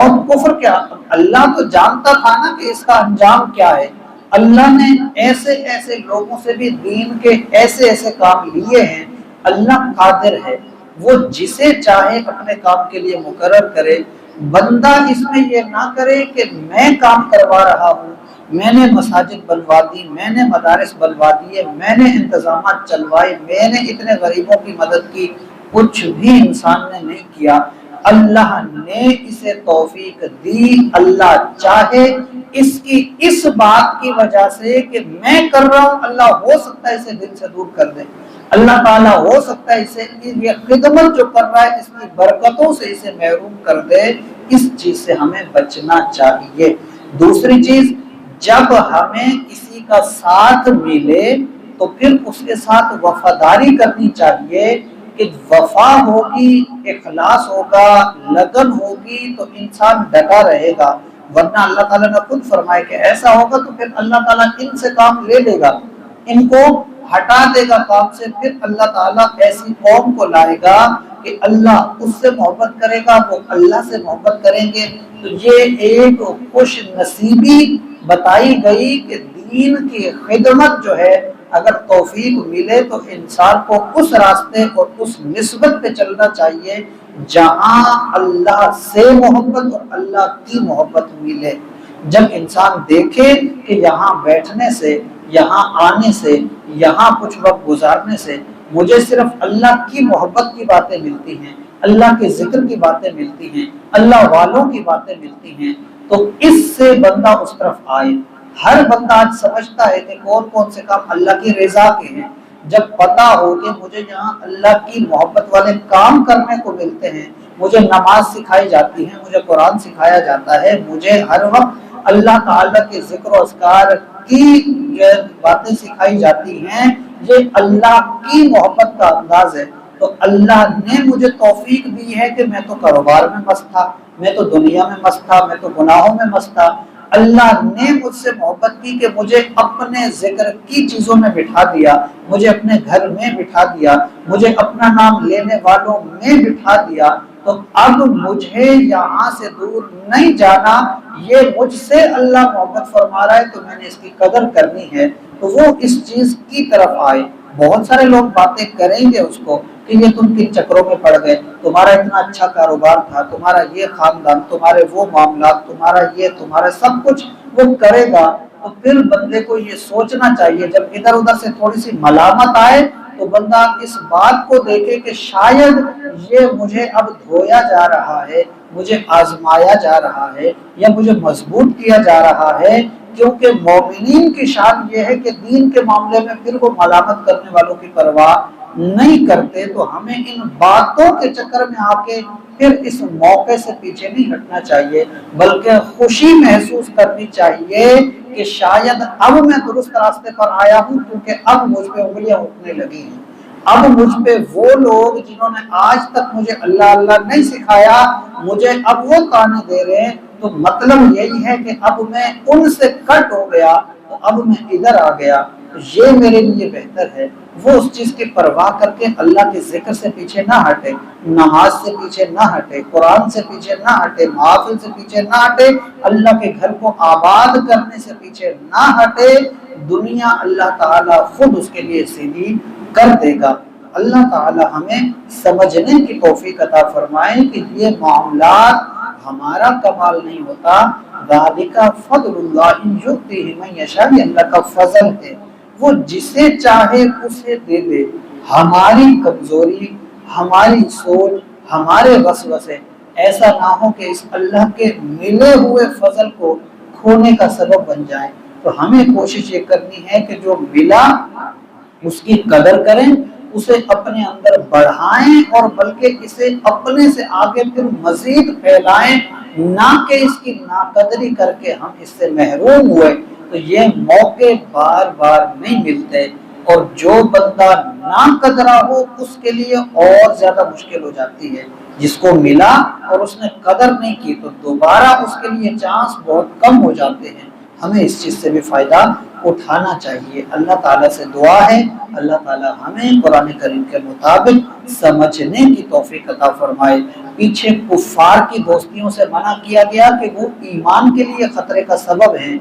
اور کفر کیا، اللہ تو جانتا تھا نا کہ اس کا انجام کیا ہے، اللہ نے ایسے ایسے لوگوں سے بھی دین کے ایسے ایسے کام لیے ہیں۔ اللہ قادر ہے، وہ جسے چاہے اپنے کام کے لیے مقرر کرے۔ بندہ اس میں یہ نہ کرے کہ میں کام کروا رہا ہوں، میں نے مساجد بنوا دی، میں نے مدارس بنوا دیے، میں نے انتظامات چلوائے، میں نے اتنے غریبوں کی مدد کی۔ کچھ بھی انسان نے نہیں کیا، اللہ نے اسے توفیق دی۔ اللہ چاہے اس کی اس بات کی وجہ سے کہ میں کر رہا ہوں، اللہ ہو سکتا ہے اسے دل سے دور کر دے، اللہ تعالیٰ ہو سکتا ہے اسے یہ خدمت جو کر رہا ہے اس کی برکتوں سے اسے محروم کر دے۔ اس چیز سے ہمیں بچنا چاہیے۔ دوسری چیز، جب ہمیں کسی کا ساتھ ملے تو پھر اس کے ساتھ وفاداری کرنی چاہیے، کہ وفا ہوگی، اخلاص ہوگا، لگن ہوگی تو انسان ڈٹا رہے گا، ورنہ اللہ تعالیٰ نے خود فرمایا کہ ایسا ہوگا تو پھر اللہ تعالیٰ ان سے کام لے لے گا، ان کو ہٹا دے گا کام سے، پھر اللہ تعالیٰ ایسی قوم کو لائے گا کہ اللہ اس سے محبت کرے گا، وہ اللہ سے محبت کریں گے۔ تو یہ ایک خوش نصیبی بتائی گئی کہ دین کی خدمت جو ہے اگر توفیق ملے تو انسان کو اس راستے اور اس نسبت پہ چلنا چاہیے جہاں اللہ سے محبت اور اللہ کی محبت ملے۔ جب انسان دیکھے کہ یہاں بیٹھنے سے، یہاں آنے سے، یہاں کچھ وقت گزارنے سے مجھے صرف اللہ کی محبت کی باتیں ملتی ہیں، اللہ کے ذکر کی باتیں ملتی ہیں، اللہ والوں کی باتیں ملتی ہیں، تو اس سے بندہ اس طرف آئے۔ ہر بندہ آج سمجھتا ہے کہ کون کون سے کام اللہ کی رضا کے ہیں۔ جب پتا ہو کہ مجھے یہاں اللہ کی محبت والے کام کرنے کو ملتے ہیں، مجھے نماز سکھائی جاتی ہے، مجھے قرآن سکھایا جاتا ہے، مجھے ہر وقت اللہ تعالیٰ کے ذکر و اذکار کی باتیں سکھائی جاتی ہیں، یہ اللہ کی محبت کا انداز ہے، تو اللہ نے مجھے توفیق دی ہے کہ میں تو کاروبار میں مست تھا، میں تو دنیا میں مست تھا، میں تو گناہوں میں مست تھا، اللہ نے مجھ سے محبت کی کہ مجھے اپنے ذکر کی چیزوں میں بٹھا دیا، مجھے اپنے گھر میں بٹھا دیا، مجھے اپنا نام لینے والوں میں بٹھا دیا، تو اب مجھے یہاں سے دور نہیں جانا، یہ مجھ سے اللہ محبت فرما رہا ہے تو میں نے اس کی قدر کرنی ہے، تو وہ اس چیز کی طرف آئے۔ بہت سارے لوگ باتیں کریں گے اس کو کہ یہ تم کن چکروں میں پڑ گئے، تمہارا اتنا اچھا کاروبار تھا، تمہارا یہ خاندان، تمہارے وہ معاملات، تمہارا یہ، تمہارا سب کچھ وہ کرے گا۔ تو پھر بندے کو یہ سوچنا چاہیے جب ادھر ادھر سے تھوڑی سی ملامت آئے تو بندہ اس بات کو دیکھے کہ شاید یہ مجھے اب دھویا جا رہا ہے، مجھے آزمایا جا رہا ہے، یا مجھے مضبوط کیا جا رہا ہے، کیونکہ مومنین کی شان یہ ہے کہ دین کے معاملے میں پھر وہ ملامت کرنے والوں کی پرواہ نہیں کرتے۔ تو ہمیں ان باتوں کے چکر میں آ کے پھر اس موقع سے پیچھے نہیں ہٹنا چاہیے، بلکہ خوشی محسوس کرنی چاہیے کہ شاید اب میں درست راستے پر آیا ہوں، کیونکہ اب مجھ پہ انگلیاں اٹھنے لگی ہیں، اب مجھ پہ وہ لوگ جنہوں نے آج تک مجھے اللہ اللہ نہیں سکھایا مجھے اب وہ تانے دے رہے ہیں، تو مطلب یہی ہے کہ اب میں ان سے کٹ ہو گیا، تو اب میں ادھر آ گیا، تو یہ میرے لیے بہتر ہے۔ وہ اس چیز کی پرواہ کر کے اللہ کے ذکر سے پیچھے نہ ہٹے، نماز سے پیچھے نہ ہٹے، قرآن سے پیچھے نہ ہٹے، محافل سے پیچھے نہ ہٹے، اللہ کے گھر کو آباد کرنے سے پیچھے نہ ہٹے، دنیا اللہ تعالیٰ خود اس کے لیے سیدھی کر دے گا۔ اللہ تعالیٰ ہمیں سمجھنے کی توفیق عطا فرمائے کہ یہ معاملات ہمارا کمال نہیں ہوتا، ذالک فضل اللہ یؤتیہ من یشاء، یہ اللہ کا فضل ہے، وہ جسے چاہے اسے دے دے۔ ہماری کمزوری، ہماری سوچ، ہمارے وسوسے ایسا نہ ہو کہ اس اللہ کے ملے ہوئے فضل کو کھونے کا سبب بن جائے۔ تو ہمیں کوشش یہ کرنی ہے کہ جو ملا اس کی قدر کریں، اسے اپنے اندر بڑھائیں، اور بلکہ اسے اپنے سے آگے پھر مزید پھیلائیں، نہ کہ اس کی ناقدری کر کے ہم اس سے محروم ہوئے۔ تو یہ موقع بار بار نہیں ملتے، اور جو بندہ ناقدرا ہو اس کے لیے اور زیادہ مشکل ہو جاتی ہے۔ جس کو ملا اور اس نے قدر نہیں کی تو دوبارہ اس کے لیے چانس بہت کم ہو جاتے ہیں۔ ہمیں اس چیز سے بھی فائدہ اٹھانا چاہیے۔ اللہ تعالیٰ سے دعا ہے اللہ تعالیٰ ہمیں قرآن کریم کے مطابق سمجھنے کی توفیق عطا فرمائے۔ پیچھے کفار کی دوستیوں سے منع کیا گیا کہ وہ ایمان کے لیے خطرے کا سبب ہیں،